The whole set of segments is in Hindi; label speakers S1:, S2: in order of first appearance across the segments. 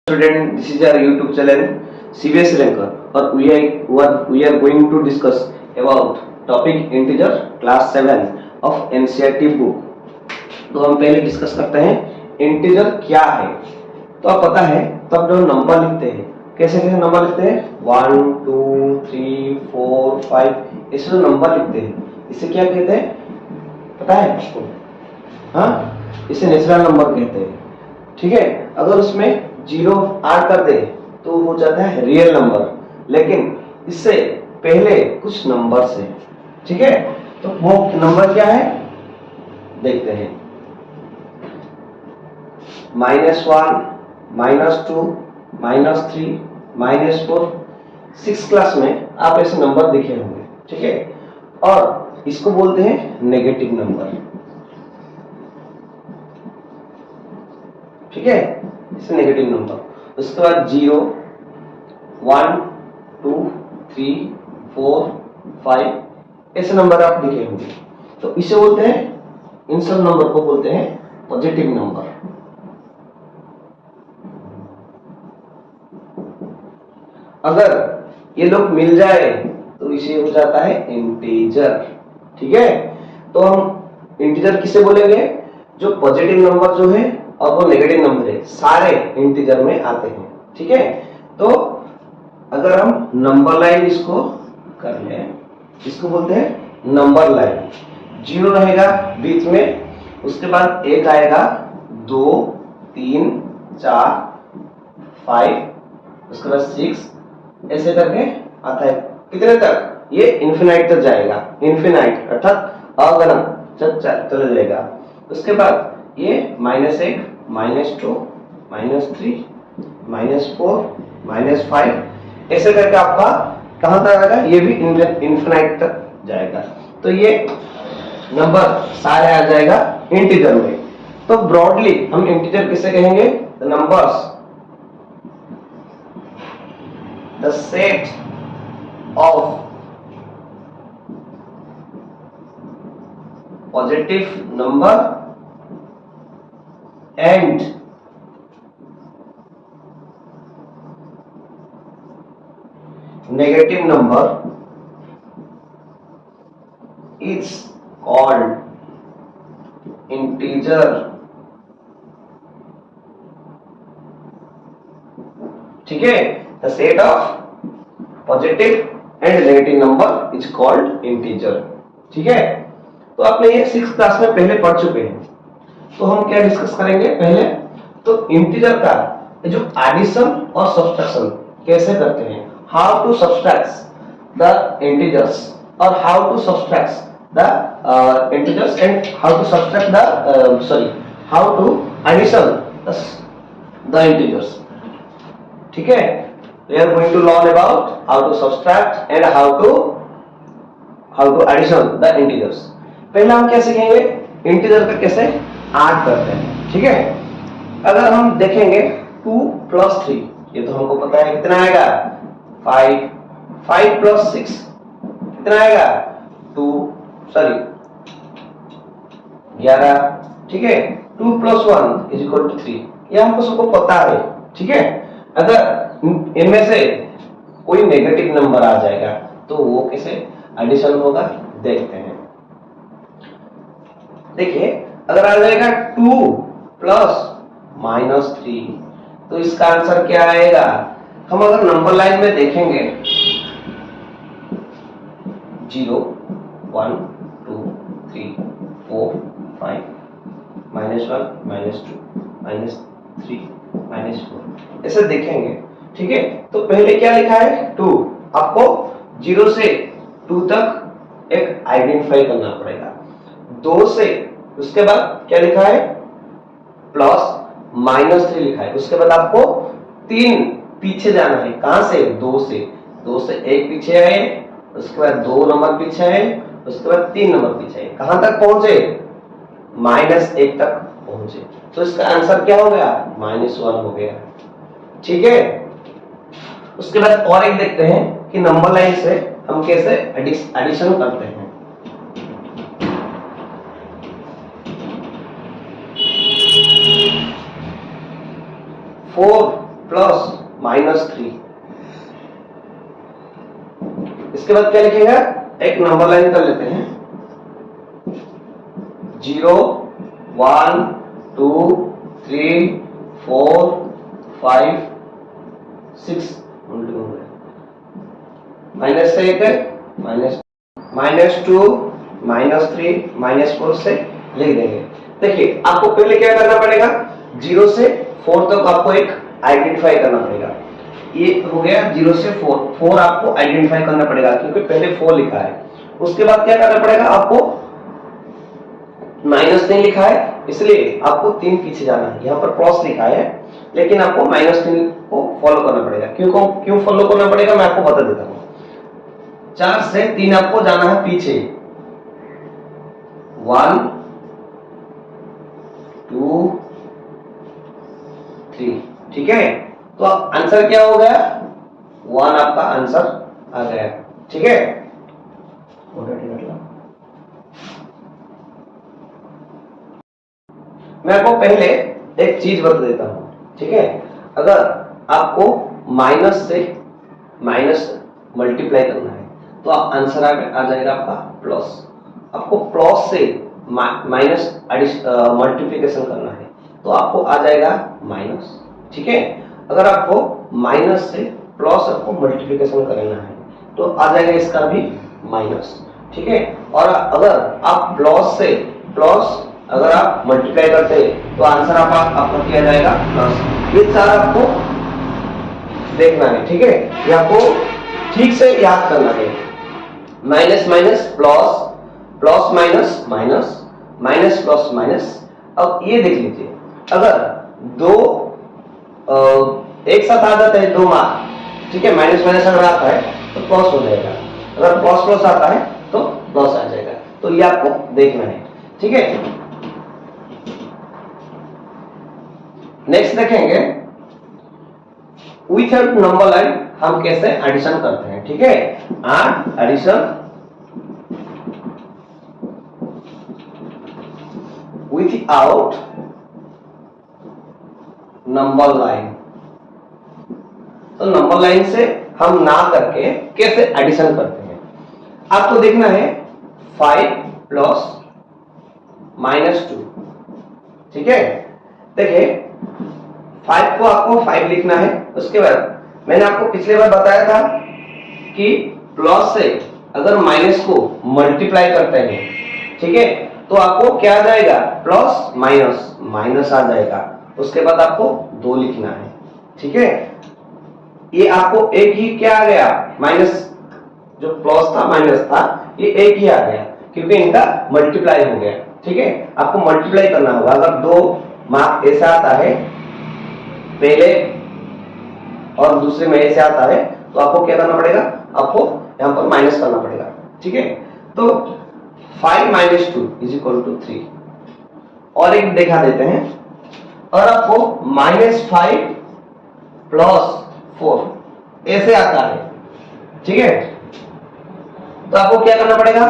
S1: Student, this is our YouTube channel CBS Ranker और we are going to discuss about topic integer class 7 of NCERT book। तो हम पहले डिस्कस करते हैं इंटीजर क्या है। तो आप पता है तब जो नंबर लिखते हैं कैसे कैसे नंबर लिखते हैं 1 2 3 4 5 ऐसे जो नंबर लिखते हैं इसे क्या कहते हैं पता है आपको? हाँ, इसे नेचुरल नंबर कहते हैं। ठीक है, अगर उसमें जीरो ऐड कर दे तो हो जाता है रियल नंबर, लेकिन इससे पहले कुछ नंबर है। ठीक है, तो वो नंबर क्या है देखते हैं। -1 -2 -3 -4 6 क्लास में आप ऐसे नंबर देखे होंगे। ठीक है, और इसको बोलते हैं नेगेटिव नंबर। ठीक है, इसे नेगेटिव नंबर। उसके बाद 0 1 2 3 4 5 ऐसे नंबर आप देखे होंगे। तो इसे बोलते हैं, इन सब नंबर को बोलते हैं पॉजिटिव नंबर। अगर ये लोग मिल जाए तो इसे हो जाता है इंटीजर। ठीक है, तो हम इंटीजर किसे बोलेंगे? जो पॉजिटिव नंबर जो है और वो नेगेटिव नंबर है सारे इंटीजर में आते हैं। ठीक है, तो अगर हम नंबर लाइन इसको कर लें, इसको बोलते हैं नंबर लाइन। 0 रहेगा बीच में, उसके बाद 1 आएगा, 2 3 4 5, उसके बाद 6 ऐसे करके आता है। कितने तक? ये इन्फिनाइट तक जाएगा। इन्फिनाइट अर्थात अगणन चला जाएगा। उसके बाद ये -1 -2 -3 -4 -5 ऐसे करके आपका कहां तक आएगा? ये भी इन्फिनाइट तक जाएगा। तो ये नंबर सारे आ जाएगा इंटीजर में। तो ब्रॉडली हम इंटीजर किसे कहेंगे? The numbers, the set of positive number and negative number is called integer। ठीक है, the set of positive and negative number is called integer। ठीक है, तो आपने ये 6th क्लास में पहले पढ़ चुके हैं। तो हम क्या डिस्कस करेंगे? पहले तो इंटीजर का जो एडिशन और सब्ट्रैक्शन कैसे करते हैं, how to subtract the integers और how to subtract the integers and how to subtract the how to addition the integers. ठीक है, we are going to learn about how to subtract and how to addition the integers. पहले हम क्या सीखेंगे? इंटीजर का कैसे ऐड करते हैं। ठीक है, अगर हम देखेंगे 2 + 3, ये तो हमको पता है कितना आएगा 5 5 + 6 कितना आएगा 11। ठीक है, 2 + 1 = 3, ये हमको सबको पता है। ठीक है, अगर इनमें से कोई नेगेटिव नंबर आ जाएगा तो वो कैसे एडिशन होगा देखते हैं। देखिए, अगर आ जाएगा 2 + -3 तो इसका आंसर क्या आएगा? हम अगर नंबर लाइन में देखेंगे 0 1 2 3 4 5 -1 -2 -3 -4 ऐसे देखेंगे। ठीक है, तो पहले क्या लिखा है 2, आपको 0 से 2 तक एक आइडेंटिफाई करना पड़ेगा। 2 से उसके बाद क्या लिखा है +-3 लिखा है। उसके बाद आपको 3 पीछे जाना है। कहां से? 2 से 1 पीछे आए, उसके बाद 2 नंबर पीछे आए, उसके बाद 3 नंबर पीछे आए। कहां तक पहुंचे? -1 तक पहुंचे। तो इसका आंसर क्या हो गया? -1 हो गया। ठीक है, उसके बाद और एक देखते हैं कि नंबर लाइन से हम कैसे एडिशन करते हैं। 4 प्लस -3। इसके बाद क्या लिखेगा, एक नंबर लाइन कर लेते हैं, 0 1 2 3 4 5 6 माइनस से एक -2 -3 -4 से लिख देंगे। देखिए आपको पहले क्या करना पड़ेगा, 0 से 4 तक आपको एक आइडेंटिफाई करना पड़ेगा। ये हो गया 0 से 4 आपको आइडेंटिफाई करना पड़ेगा क्योंकि पहले 4 लिखा है। उसके बाद क्या करना पड़ेगा, आपको माइनस नहीं लिखा है इसलिए आपको 3 पीछे जाना है। यहाँ पर प्लस लिखा है लेकिन आपको -3 को फॉलो करना पड़ेगा। क्यों फॉलो करना पड़ेगा मैं आपको बता देता हूँ। 4 से 3 आपको जाना है पीछे, 1 2 3, ठीक है। तो आंसर क्या हो गया, 1 आपका आंसर आ गया, ठीक है। मैं आपको पहले एक चीज बता देता हूं, ठीक है। अगर आपको माइनस से माइनस मल्टीप्लाई करना है तो आप आंसर आ जाएगा आपका प्लस। आपको प्लस से माइनस मल्टीप्लिकेशन करना है तो आपको आ जाएगा माइनस, ठीक है। अगर आपको माइनस से प्लस आपको मल्टीप्लिकेशन करना है तो आ जाएगा इसका भी माइनस, ठीक है। और अगर आप प्लस से प्लस अगर आप मल्टीप्लाई करते हैं तो आंसर आपका किया जाएगा प्लस। ये चार आपको देखना है, ठीक है। ये आपको ठीक से याद करना है। Minus minus plus, plus minus minus, minus plus minus. अब ये देख लीजिए, अगर दो एक साथ आ जाता है 2 मार्क, ठीक है, माइनस माइनस अगर आता है तो प्लस हो जाएगा, अगर प्लस प्लस आता है तो प्लस आ जाएगा। तो ये आपको देखना है, ठीक है। नेक्स्ट देखेंगे विथ नंबर लाइन हम कैसे एडिशन करते हैं, ठीक है। Addition without number line. तो नंबर लाइन से हम ना करके कैसे एडिशन करते हैं, आपको देखना है 5 प्लस -2, ठीक है। देखिए 5 को आपको 5 लिखना है। उसके बाद मैंने आपको पिछले बार बताया था कि प्लस से अगर माइनस को मल्टीप्लाई करते हैं, ठीक है, तो आपको क्या आ जाएगा, प्लस माइनस माइनस आ जाएगा। उसके बाद आपको 2 लिखना है, ठीक है। ये आपको एक ही क्या आ गया, माइनस, जो प्लस था माइनस था, ये एक ही आ गया क्योंकि इनका मल्टीप्लाई हो गया, ठीक है। आपको मल्टीप्लाई करना होगा। अगर 2 मार्क ऐसा आता है पहले और दूसरे में ऐसे आता है तो आपको क्या करना पड़ेगा, आपको यहां पर माइनस करना पड़ेगा, ठीक है। तो 5 - 2 = 3। और एक दिखा देते हैं, और आपको -5 + 4 ऐसे आता है, ठीक है। तो आपको क्या करना पड़ेगा,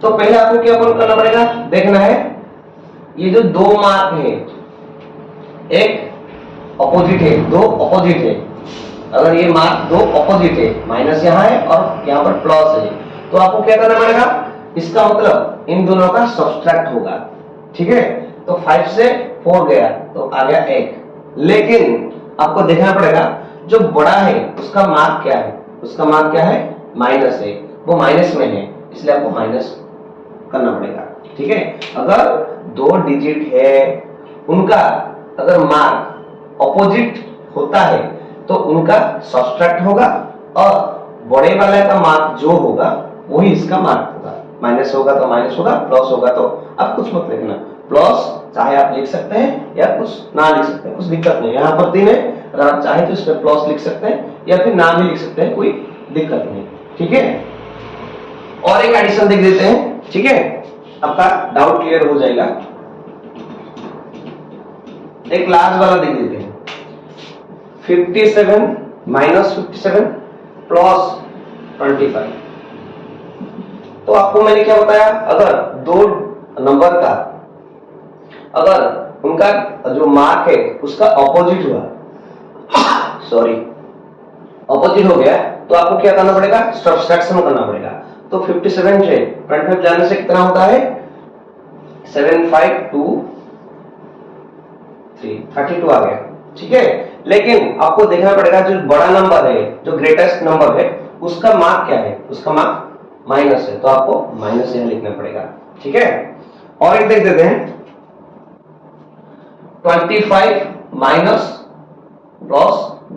S1: तो पहले आपको क्या करना पड़ेगा, देखना है ये जो 2 मार्क है, एक अपोजिट है, 2 अपोजिट है। अगर ये मार्क 2 अपोजिट है, माइनस यहाँ है और यहाँ पर प्लस है, तो आपको क्या करना पड़ेगा, इसका मतलब इन दोनों का सब्सट्रैक्ट होगा, ठीक है। तो 5 से 4 गया तो आ गया 1। लेकिन आपको देखना पड़ेगा जो बड़ा है उसका मार्क क्या है, उसका मार्क क्या है, माइनस है, वो माइनस में है, इसलिए आपको माइनस करना पड़ेगा, ठीक है। अगर 2 डिजिट है उनका अगर मार्क अपोजिट होता है तो उनका सब्सट्रैक्ट होगा, और बड़े वाले का मार्क जो होगा वही इसका मार्क होगा। माइनस होगा तो माइनस होगा, प्लस होगा तो आप कुछ मत लिखना, प्लस चाहे आप लिख सकते हैं या कुछ ना लिख सकते हैं, कुछ दिक्कत नहीं। यहाँ पर 3 है, अगर आप चाहे तो इसमें प्लस लिख सकते हैं या फिर ना भी लिख सकते हैं, कोई दिक्कत नहीं, ठीक है। और एक एडिशन देख देते हैं, ठीक है, आपका डाउट क्लियर हो जाएगा। एक लास्ट वाला देख देते हैं, 57 - 57 + 25। तो आपको मैंने क्या बताया, अगर 2 नंबर का अगर उनका जो मार्क है उसका ऑपोजिट हुआ, सॉरी ऑपोजिट हो गया, तो आपको क्या करना पड़ेगा, सब्ट्रैक्शन करना पड़ेगा। तो 57 से 25 जाने से कितना होता है, 7 5 2 3 32 आ गया, ठीक है। लेकिन आपको देखना पड़ेगा जो बड़ा नंबर है, जो ग्रेटेस्ट नंबर है, उसका मार्क क्या है, उसका मार्क माइनस है, तो आपको माइनस यहां लिखना पड़ेगा, ठीक है। और एक देख देते हैं, 25 माइनस प्लस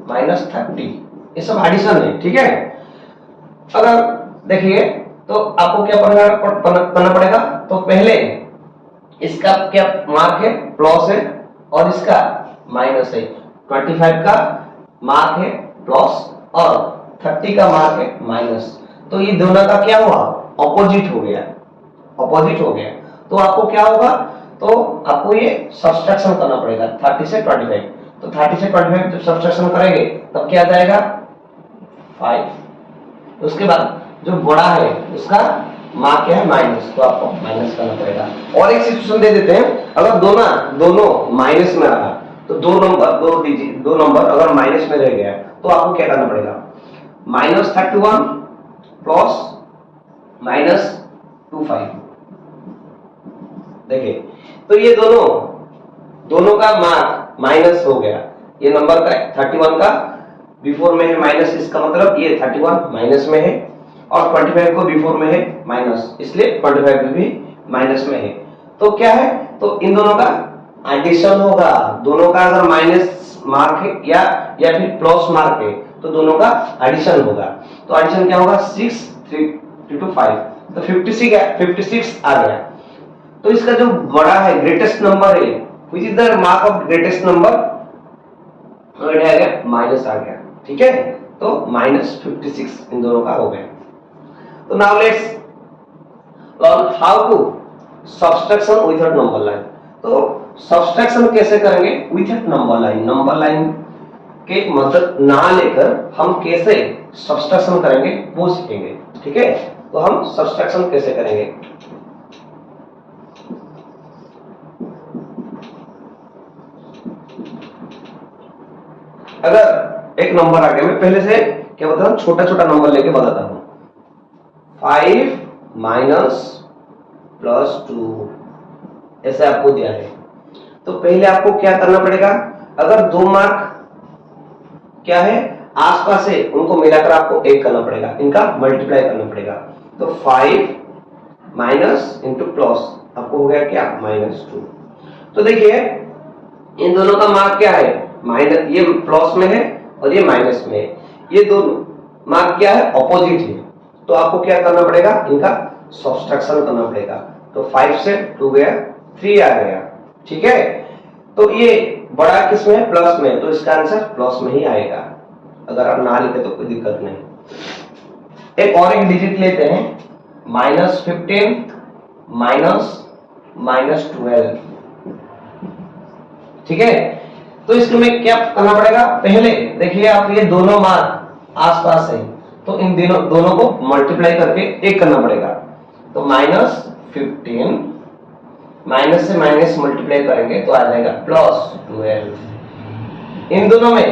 S1: माइनस 30, ये सब एडिशन है, ठीक है। अगर देखिए तो आपको क्या करना पड़ेगा, तो पहले इसका क्या मार्क है, प्लस है, और इसका माइनस है। 25 का मार्क है प्लस और 30 का मार्क है माइनस, तो ये दोनों का क्या हुआ, ऑपोजिट हो गया, ऑपोजिट हो गया। तो आपको क्या होगा, तो आपको ये सब्ट्रैक्शन करना पड़ेगा 30 से 25। तो 30 से 25 जब सब्ट्रैक्शन करेंगे तब क्या आ जाएगा 5। उसके बाद जो बड़ा है उसका मार्क क्या है माइनस, तो आपको माइनस करना पड़ेगा। और एक सिचुएशन दे देते हैं, अगर दोनों माइनस में रहा, तो दो नंबर अगर माइनस में रह गया तो आपको क्या करना पड़ेगा, -31 प्लस -25। देखिए तो ये दोनों का मार्क माइनस हो गया, ये नंबर का 31 का बिफोर में है माइनस, इसका मतलब ये 31 माइनस में है, और 25 को बिफोर में है माइनस, इसलिए 25 भी माइनस में है। तो क्या है, तो इन दोनों का एडिशन होगा, दोनों का अगर माइनस मार्क है या फिर प्लस मार्क है तो दोनों का एडिशन होगा। तो एडिशन क्या होगा, 6 3 2 5, तो 56 आ गया। तो इसका जो बड़ा है ग्रेटेस्ट नंबर है, which is the mark of greatest number, तो ये आ गया माइनस आ गया, ठीक है। तो -56 इन दोनों का हो गया। तो now let's learn how to subtraction with number line. तो सब्ट्रैक्शन कैसे करेंगे with number line, number line के मदद ना लेकर हम कैसे सब्ट्रैक्शन करेंगे वो सीखेंगे, ठीक है। तो हम सब्ट्रैक्शन कैसे करेंगे, अगर एक नंबर आ गया, मैं पहले से क्या बताता हूं, छोटा छोटा नंबर लेके बताता हूं। 5 माइनस प्लस 2 ऐसे आपको दिया है, तो पहले आपको क्या करना पड़ेगा, अगर दो मार्क क्या है आसपास है उनको मिलाकर आपको एक करना पड़ेगा, इनका मल्टीप्लाई करना पड़ेगा। तो 5 माइनस इंटू प्लस आपको हो गया क्या -2। तो देखिए इन दोनों का मार्क क्या है, माइनस, ये प्लस में है और ये माइनस में है, ये दोनों मार्क क्या है ऑपोजिट है, तो आपको क्या करना पड़ेगा, इनका सब्ट्रैक्शन करना पड़ेगा। तो 5 से 2 गया 3 आ गया, ठीक है। तो ये बड़ा किस में है, प्लस में, तो इसका आंसर प्लस में ही आएगा, अगर आप ना लिखे तो कोई दिक्कत नहीं। एक और एक डिजिट लेते हैं, -15 -12, ठीक है। तो इसमें क्या करना पड़ेगा, पहले देखिए आप ये दोनों मार्क आसपास है, तो इन दोनों को मल्टीप्लाई करके एक करना पड़ेगा। तो -15 माइनस से माइनस मल्टीप्लाई करेंगे तो आ जाएगा +12। इन दोनों में,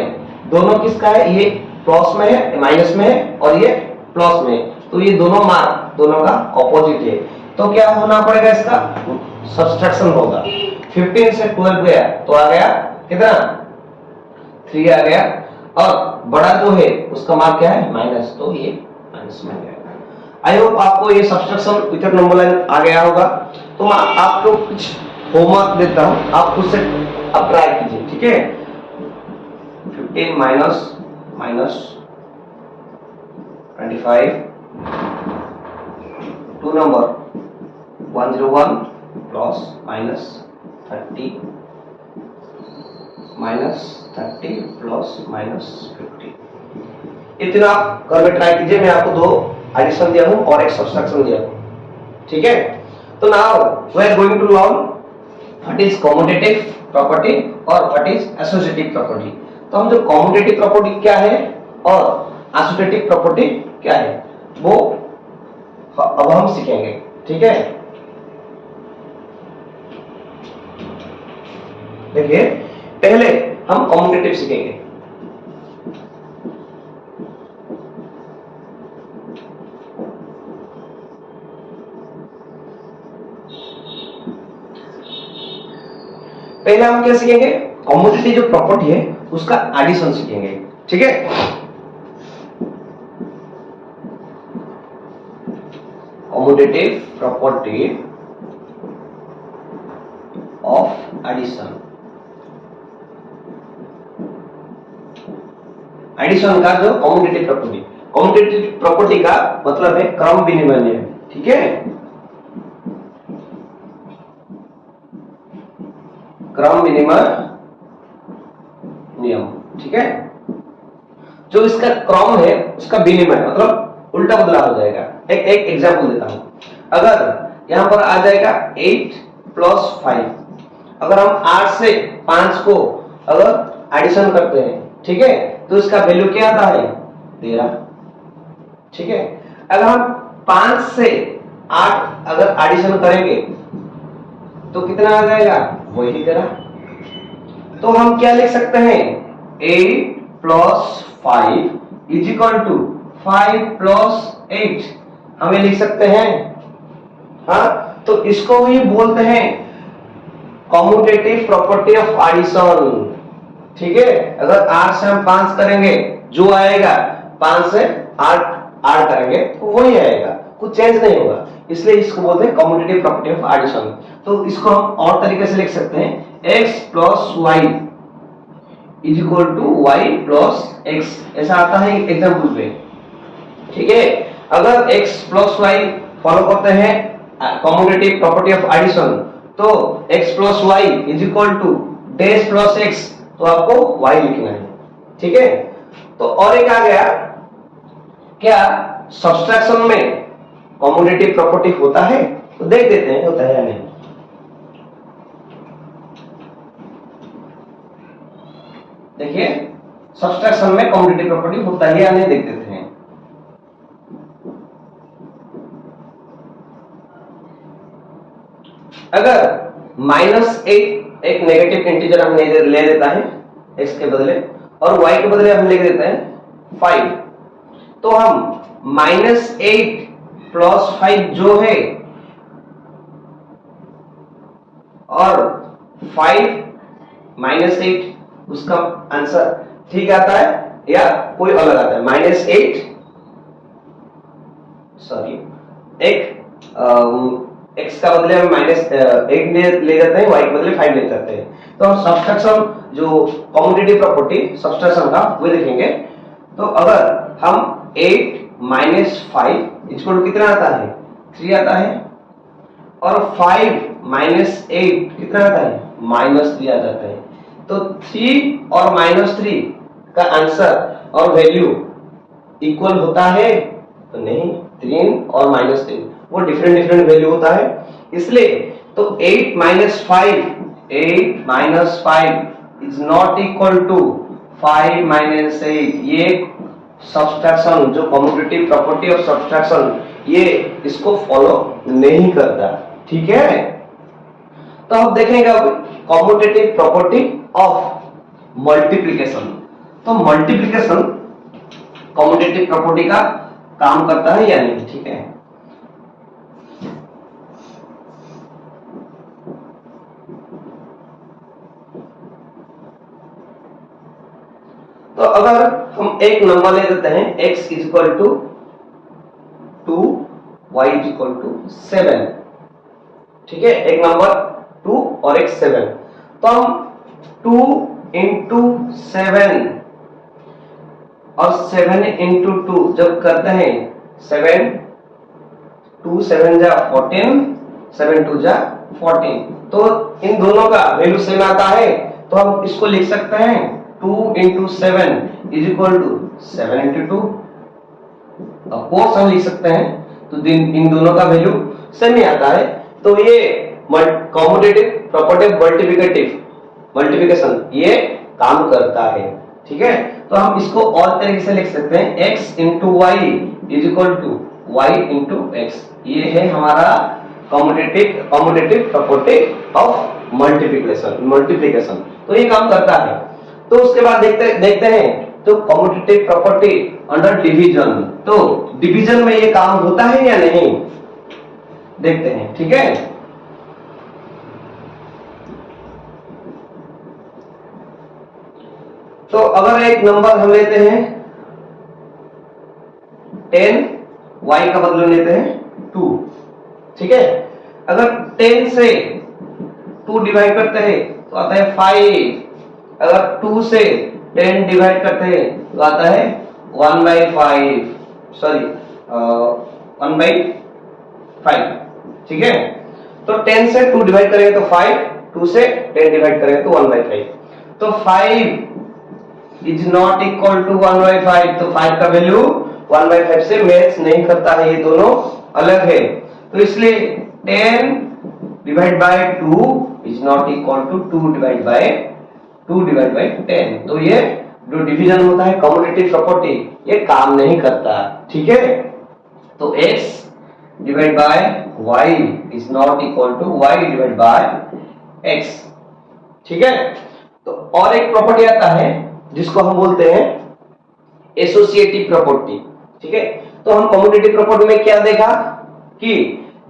S1: दोनों किसका है, ये प्लस में है, माइनस में है, और ये प्लस में, तो ये दोनों मार्क दोनों का ऑपोजिट है, तो क्या होना पड़ेगा, इसका सब्ट्रैक्शन होगा। 15 से 12 गया तो आ गया कितना 3 आ गया, और बड़ा जो है उसका मार्क क्या है माइनस, तो ये माइनस में गया। आई होप आपको ये सब्ट्रैक्शन विथ नंबर लाइन आ गया होगा। तो मैं आपको कुछ होमवर्क देता हूं, आप खुद से अप्लाई कीजिए, ठीक है। 15 माइनस 25, 2 नंबर 101 प्लस -30 -30 प्लस -50, इतना आप घर में ट्राई कीजिए। मैं आपको 2 एडिशन दिया हूं और एक सब्ट्रैक्शन दिया हूं, ठीक है। तो now we are going to learn what is commutative property और व्हाट इज एसोसिएटिव प्रॉपर्टी। तो हम जो कम्यूटेटिव प्रॉपर्टी क्या है और एसोसिएटिव प्रॉपर्टी क्या है वो अब हम सीखेंगे, ठीक है। देखिए पहले हम कॉम्पिटिटिव सीखेंगे। पहले हम क्या सीखेंगे, कॉम्पिटिटिव जो प्रॉपर्टी है उसका एडिशन सीखेंगे, ठीक है। Competitive property of addition, addition का जो कॉम्पिटिटिव प्रॉपर्टी का मतलब है क्रम विनिमय नियम, ठीक है। क्रम विनिमय नियम, ठीक है। जो इसका क्रम है उसका विनिमय मतलब उल्टा बदला हो जाएगा। एक एग्जांपल देता हूं, अगर यहां पर आ जाएगा 8 + 5, अगर हम 8 से 5 को अगर एडिशन करते हैं, ठीक है, तो इसका वैल्यू क्या आता है 13, ठीक है। अगर हम 5 से 8 अगर एडिशन करेंगे तो कितना आ जाएगा, वही 13। तो हम क्या लिख सकते हैं, 8 + 5 = 5 + 8 हमें लिख सकते हैं। हाँ, तो इसको ही बोलते हैं कॉम्पिटिटिव प्रॉपर्टी ऑफ एडिशन, ठीक है। अगर 8 से हम 5 करेंगे, जो आएगा 5 से 8 ऐड करेंगे तो वही आएगा, कुछ चेंज नहीं होगा, इसलिए इसको बोलते हैं कॉम्पिटिटिव प्रॉपर्टी ऑफ एडिशन। तो इसको हम और तरीके से लिख सकते हैं, x + y = y + x, ऐसा आता है एग्जांपल पे, ठीक है। अगर x + y फॉलो करते हैं कॉम्पिटिटिव प्रॉपर्टी ऑफ एडिशन, तो x + y = dash plus x, तो आपको y लिखना है, ठीक है। तो और एक आ गया, क्या सब्सट्रैक्शन में कॉम्पिटिटिव प्रॉपर्टी होता है, तो देख देते हैं होता है या नहीं। देखिए सब्सट्रैक्शन में कॉम्पिटिटिव प्रॉपर्टी होता है या नहीं, देख देते हैं। अगर -8 एक नेगेटिव इंटीजर हम ले लेता है x के बदले, और y के बदले हम लिख देते हैं 5, तो हम -8 + 5 जो है और 5 -8 उसका आंसर ठीक आता है या कोई अलग आता है। -8 सॉरी x का बदले हम -8 ले जाते हैं, y के बदले 5 ले जाते हैं। तो हम सब्सट्रैक्शन जो कॉम्पिटिटिव प्रॉपर्टी सब्सट्रैक्शन का वो देखेंगे। तो अगर हम 8 - 5 = कितना आता है, 3 आता है, और 5 - 8 कितना आता है, -3 आ जाता है। तो 3 और -3 का आंसर और वैल्यू इक्वल होता है, तो नहीं, 3 और -3 वो डिफरेंट वैल्यू होता है, इसलिए तो 8 - 5 इज नॉट इक्वल टू 5 - 8। ये सब्सट्रैक्शन जो कॉम्पिटिटिव प्रॉपर्टी ऑफ सब्सट्रैक्शन, ये इसको फॉलो नहीं करता, ठीक है। तो अब देखेंगे कॉम्पिटिटिव प्रॉपर्टी ऑफ मल्टीप्लिकेशन। तो मल्टीप्लिकेशन कॉम्पिटिटिव प्रॉपर्टी का काम करता है या नहीं, ठीक है। तो अगर हम एक नंबर ले लेते हैं x = 2, y = 7, ठीक है। एक नंबर 2 और एक 7, तो हम 2 × 7 और 7 × 2 जब करते हैं, 7 2 7 जा 14, 7 2 जा 14, तो इन दोनों का वैल्यू सेम आता है, तो हम इसको लिख सकते हैं 2 × 7 = 7 × 2। ऑफ कोर्स हम लिख सकते हैं, तो इन दोनों का वैल्यू सेम ही आता है। तो ये कॉम्पिटिटिव प्रॉपर्टी मल्टीप्लिकेशन ये काम करता है, ठीक है। तो हम इसको और तरीके से लिख सकते हैं, x × y = y × x, ये है हमारा कॉम्पिटिटिव प्रॉपर्टी ऑफ मल्टीप्लिकेशन तो ये काम करता है। तो उसके बाद देखते हैं तो कम्यूटेटिव प्रॉपर्टी अंडर डिवीजन, तो डिवीजन में ये काम होता है या नहीं देखते हैं, ठीक है। तो अगर एक नंबर हम लेते हैं 10, y का बदला लेते हैं 2, ठीक है। अगर 10 से 2 डिवाइड करते हैं तो आता है 5, अगर 2 से 10 डिवाइड करते हैं तो आता है 1/5, सॉरी 1/5, ठीक है। तो 10 से 2 डिवाइड करेंगे तो 5, 2 से 10 डिवाइड करेंगे तो 1/5, तो 5 इज नॉट इक्वल टू 1/5, तो 5 का वैल्यू 1/5 से मैच नहीं करता है, ये दोनों अलग है। तो इसलिए 10 divide by 2 is not equal to 2 divide by 10। तो ये जो डिवीजन होता है कम्यूटेटिव प्रॉपर्टी, ये काम नहीं करता, ठीक है। तो x divide by y is not equal to y divide by x, ठीक है। तो और एक प्रॉपर्टी आता है जिसको हम बोलते हैं एसोसिएटिव प्रॉपर्टी, ठीक है। तो हम कम्यूटेटिव प्रॉपर्टी में क्या देखा कि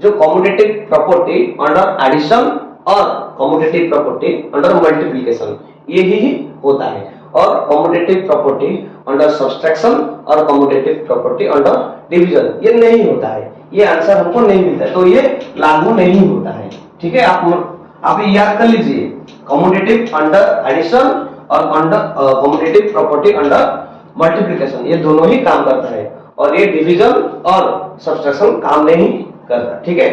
S1: जो कम्यूटेटिव प्रॉपर्टी अंडर एडिशन और कम्यूटेटिव प्रॉपर्टी अंडर मल्टीप्लिकेशन यही होता है, और कम्यूटेटिव प्रॉपर्टी अंडर सब्सट्रैक्शन और कम्यूटेटिव प्रॉपर्टी अंडर डिवीजन ये नहीं होता है, ये आंसर हमको नहीं मिलता है, तो ये लागू नहीं होता है, ठीक है। आप ये याद कर लीजिए, कम्यूटेटिव अंडर एडिशन और under commutative property under multiplication ये दोनों ही काम करता है, और ये डिवीजन और सब्सट्रैक्शन काम नहीं करता, ठीक है।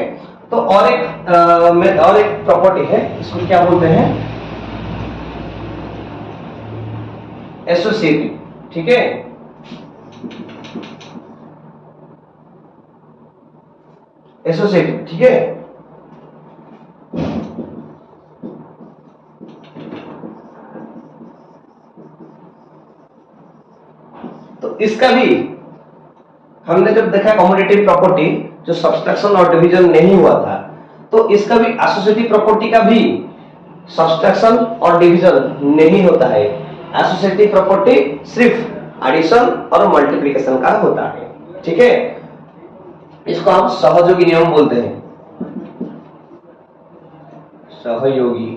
S1: तो और एक प्रॉपर्टी है, इसको क्या बोलते हैं, एसोसिएटिव, ठीक है। एसोसिएटिव, ठीक है। तो इसका भी हमने जब देखा कम्यूटेटिव प्रॉपर्टी जो सब्सट्रैक्शन और डिवीजन नहीं हुआ था, तो इसका भी एसोसिएटिव प्रॉपर्टी का भी सब्सट्रैक्शन और डिवीजन नहीं होता है। एसोसिएटिव प्रॉपर्टी सिर्फ एडिशन और मल्टीप्लिकेशन का होता है, ठीक है। इसको हम सहयोगी नियम बोलते हैं, सहयोगी,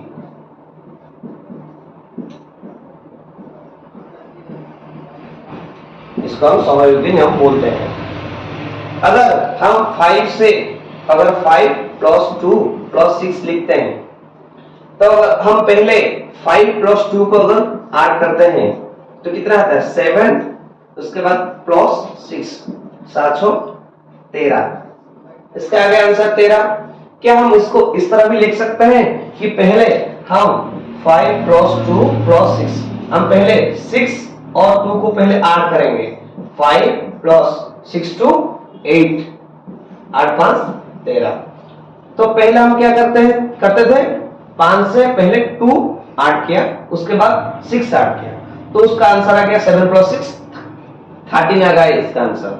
S1: इसको हम सहयोगी नियम बोलते हैं। अगर हम 5 + 2 + 6 लिखते हैं, तो हम पहले 5 + 2 को अगर ऐड करते हैं तो कितना आता है 7, उसके बाद +6 7 13, इसका आगे आंसर 13। क्या हम इसको इस तरह भी लिख सकते हैं कि पहले हम 5 + 2 + 6, हम पहले 6 और 2 को पहले ऐड करेंगे, 5 + 6 to 8, 8 5 13। तो पहले हम क्या करते थे 5 से पहले 2 ऐड किया, उसके बाद 6 ऐड किया, तो उसका आंसर आ गया 7 + 6 13 आ गया इसका आंसर।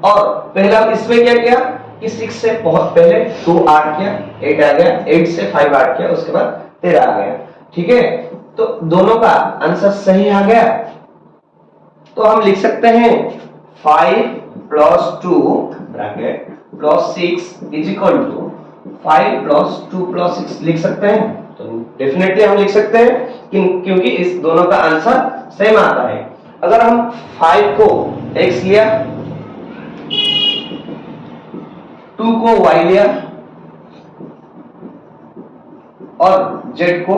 S1: और पहले हम इसमें क्या किया कि 6 से बहुत पहले 2 ऐड किया, 8 आ गया, 8 से 5 ऐड किया, उसके बाद 13 आ गया, ठीक है। तो दोनों का आंसर सही आ गया। तो हम लिख सकते हैं 5 + 2 ब्रैकेट +6 इज इक्वल टू 5 + 2 + 6 लिख सकते हैं। तो डेफिनेटली हम लिख सकते हैं क्योंकि इस दोनों का आंसर सेम आता है। अगर हम 5 को x लिया, 2 को y लिया और z को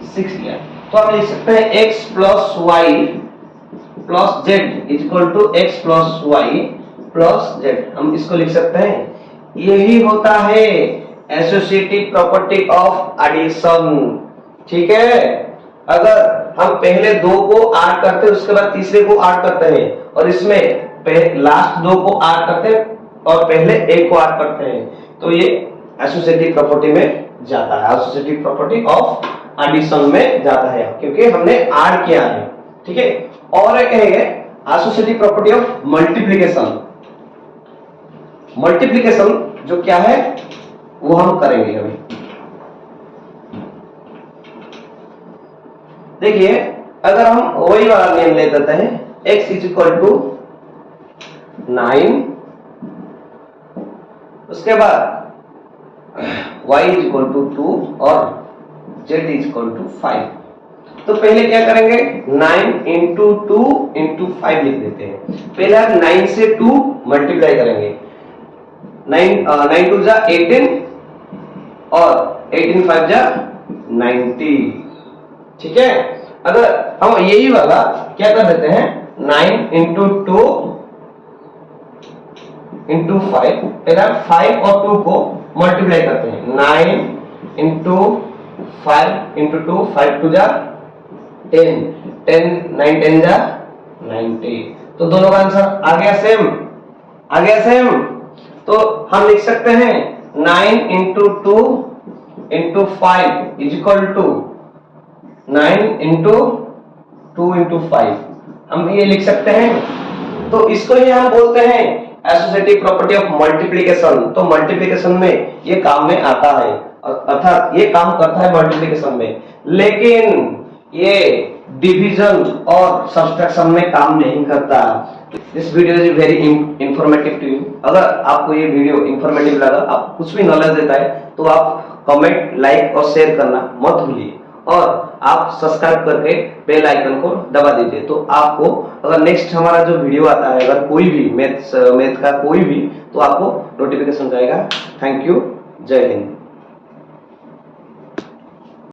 S1: 6 लिया, तो हम लिख सकते हैं x + y + z = x + y + z। हम इसको लिख सकते हैं, यही होता है एसोसिएटिव प्रॉपर्टी ऑफ एडिशन, ठीक है। अगर हम पहले 2 को ऐड करते हैं, उसके बाद तीसरे को ऐड करते हैं, और इसमें लास्ट 2 को ऐड करते हैं और पहले 1 को ऐड करते हैं, तो ये एसोसिएटिव प्रॉपर्टी में जाता है, एसोसिएटिव प्रॉपर्टी ऑफ एडिशन में जाता है, क्योंकि हमने ऐड किया है, ठीक है। और एक है associative property of multiplication. Multiplication जो क्या है वो हम करेंगे अभी। देखिए अगर हम वही वाला नियम ले लेते हैं, x इज इक्वल टू 9, उसके बाद y इज इक्वल टू 2 और z इज इक्वल टू 5। तो पहले क्या करेंगे, 9 इंटू 2 इंटू 5 लिख देते हैं। पहले आप 9 से 2 मल्टीप्लाई करेंगे, 9 2 जा 18 और 18 5 जा 90, ठीक है। अगर हम यही वाला क्या कर देते हैं, 9 इंटू 2 इंटू 5, पहले 5 और 2 को मल्टीप्लाई करते हैं, 9 इंटू 5 इंटू 2, 5 2 जा 10, 10 9 10 जा 90। तो दोनों का आंसर आ गया सेम, आ गया सेम। तो हम लिख सकते हैं 9 into 2 into 5 is equal to 9 into 2 into 5, हम ये लिख सकते हैं। तो इसको ही हम बोलते हैं एसोसिएटिव प्रॉपर्टी ऑफ मल्टीप्लिकेशन। तो मल्टीप्लिकेशन में ये काम में आता है, अर्थात ये काम करता है मल्टीप्लिकेशन में, लेकिन ये डिवीजन और सब्सट्रैक्शन में काम नहीं करता। This video is very informative to you. अगर आपको ये वीडियो इंफॉर्मेटिव लगा, आपको कुछ भी नॉलेज देता है, तो आप कमेंट, लाइक और शेयर करना मत भूलिए, और आप सब्सक्राइब करके बेल आइकन को दबा दीजिए। तो आपको अगर नेक्स्ट हमारा जो वीडियो आता है, अगर कोई भी मैथ का कोई भी, तो आपको नोटिफिकेशन जाएगा। थैंक यू, जय हिंद।